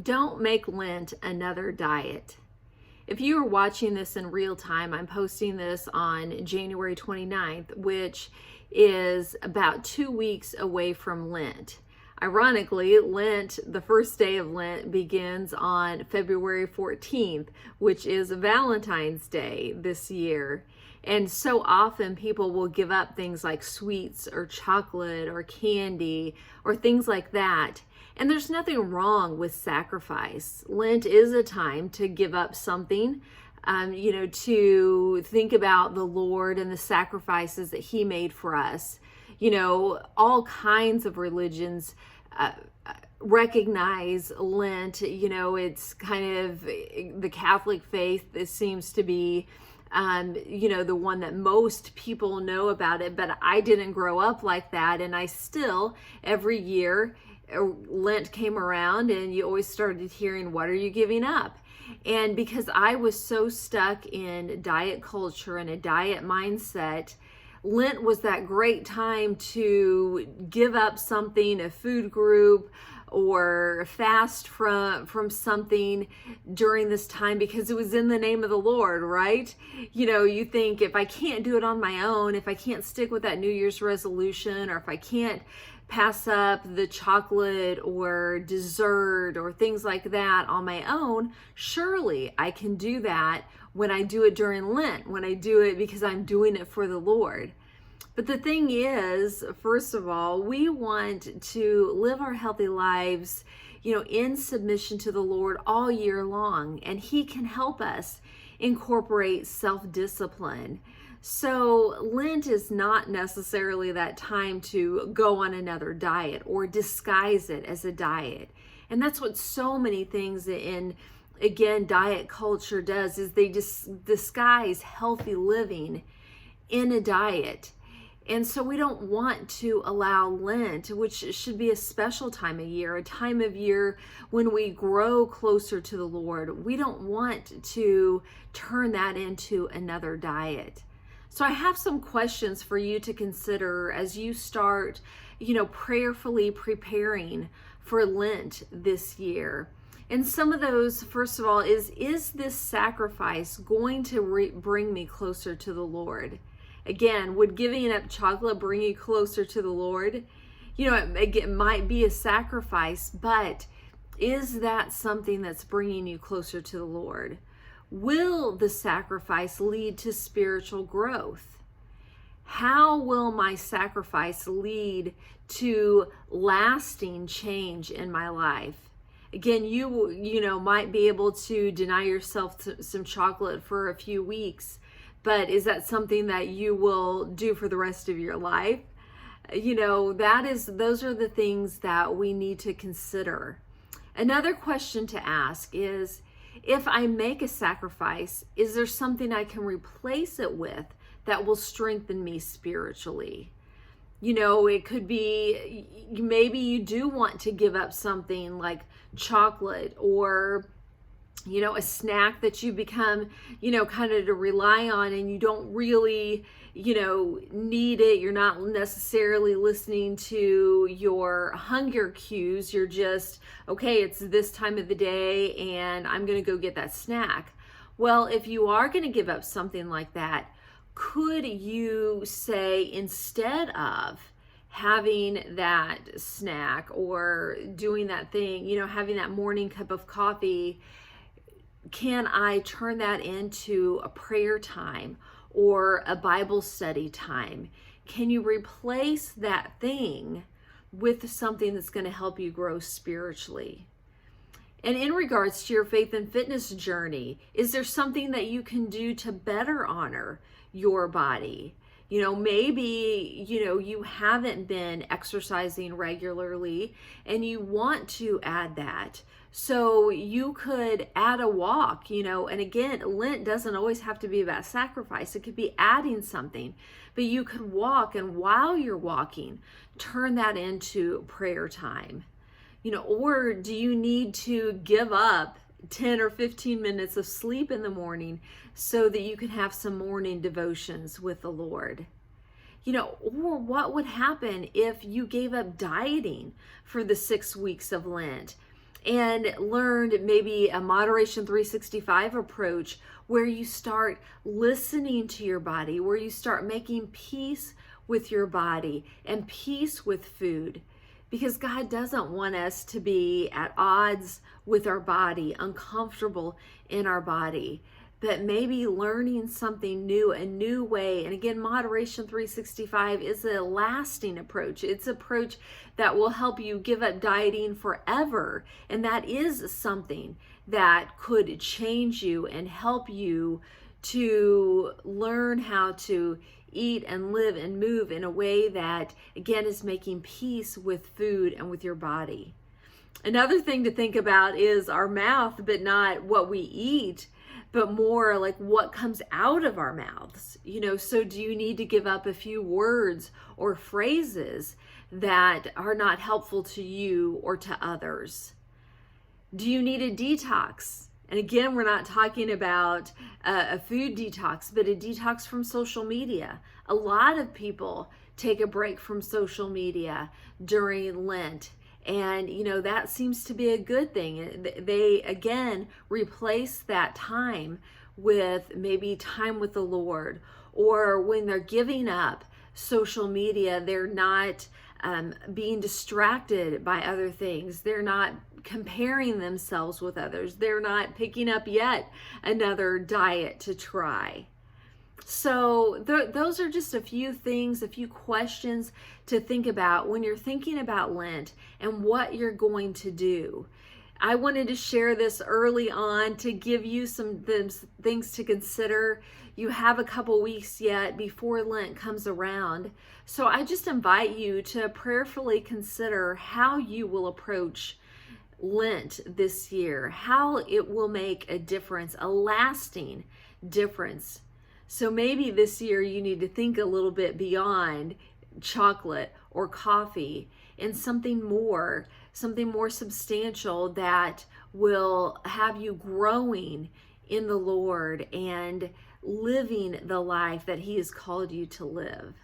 Don't make Lent another diet. If you are watching this in real time, I'm posting this on January 29th, which is about 2 weeks away from Lent. Ironically, Lent, the first day of Lent, begins on February 14th, which is Valentine's Day this year. And so often people will give up things like sweets or chocolate or candy or things like that. And there's nothing wrong with sacrifice. Lent is a time to give up something, to think about the Lord and the sacrifices that He made for us. All kinds of religions recognize Lent. It's kind of the Catholic faith. This seems to be the one that most people know about it, but I didn't grow up like that. And I still, every year, Lent came around and you always started hearing, what are you giving up? And because I was so stuck in diet culture and a diet mindset, Lent was that great time to give up something, a food group, or fast from something during this time because it was in the name of the Lord, right? You think, if I can't do it on my own, if I can't stick with that New Year's resolution, or if I can't pass up the chocolate or dessert or things like that on my own, surely I can do that when I do it during Lent, when I do it because I'm doing it for the Lord. But the thing is, first of all, we want to live our healthy lives, in submission to the Lord all year long, and He can help us incorporate self-discipline. So Lent is not necessarily that time to go on another diet or disguise it as a diet. And that's what so many things in, again, diet culture does, is they disguise healthy living in a diet. And so we don't want to allow Lent, which should be a special time of year, a time of year when we grow closer to the Lord. We don't want to turn that into another diet. So I have some questions for you to consider as you start, prayerfully preparing for Lent this year. And some of those, first of all, is this sacrifice going to bring me closer to the Lord? Again, would giving up chocolate bring you closer to the Lord? It might be a sacrifice, but is that something that's bringing you closer to the Lord? Will the sacrifice lead to spiritual growth? How will my sacrifice lead to lasting change in my life? Again, you might be able to deny yourself some chocolate for a few weeks, but is that something that you will do for the rest of your life? Those are the things that we need to consider. Another question to ask is, if I make a sacrifice, is there something I can replace it with that will strengthen me spiritually? It could be, maybe you do want to give up something like chocolate, or a snack that you become, kind of to rely on, and you don't really, need it. You're not necessarily listening to your hunger cues. You're just, okay, it's this time of the day and I'm going to go get that snack. Well, if you are going to give up something like that, could you say, instead of having that snack or doing that thing, having that morning cup of coffee, can I turn that into a prayer time or a Bible study time? Can you replace that thing with something that's going to help you grow spiritually? And in regards to your faith and fitness journey, is there something that you can do to better honor your body? Maybe, you haven't been exercising regularly and you want to add that. So you could add a walk, and again, Lent doesn't always have to be about sacrifice. It could be adding something, but you could walk, and while you're walking, turn that into prayer time. Or do you need to give up 10 or 15 minutes of sleep in the morning so that you can have some morning devotions with the Lord? Or what would happen if you gave up dieting for the 6 weeks of Lent and learned maybe a moderation 365 approach where you start listening to your body, where you start making peace with your body and peace with food. Because God doesn't want us to be at odds with our body, uncomfortable in our body, but maybe learning something new, a new way. And again, moderation 365 is a lasting approach. It's an approach that will help you give up dieting forever. And that is something that could change you and help you to learn how to eat and live and move in a way that, again, is making peace with food and with your body. Another thing to think about is our mouth, but not what we eat, but more like what comes out of our mouths. So do you need to give up a few words or phrases that are not helpful to you or to others? Do you need a detox? And again, we're not talking about a food detox, but a detox from social media. A lot of people take a break from social media during Lent. And, that seems to be a good thing. They, again, replace that time with maybe time with the Lord. Or when they're giving up social media, they're not being distracted by other things. They're not comparing themselves with others. They're not picking up yet another diet to try. So those are just a few things, a few questions to think about when you're thinking about Lent and what you're going to do. I wanted to share this early on to give you some things to consider. You have a couple weeks yet before Lent comes around. So I just invite you to prayerfully consider how you will approach Lent this year, how it will make a difference, a lasting difference. So maybe this year you need to think a little bit beyond chocolate or coffee and something more substantial that will have you growing in the Lord and living the life that He has called you to live.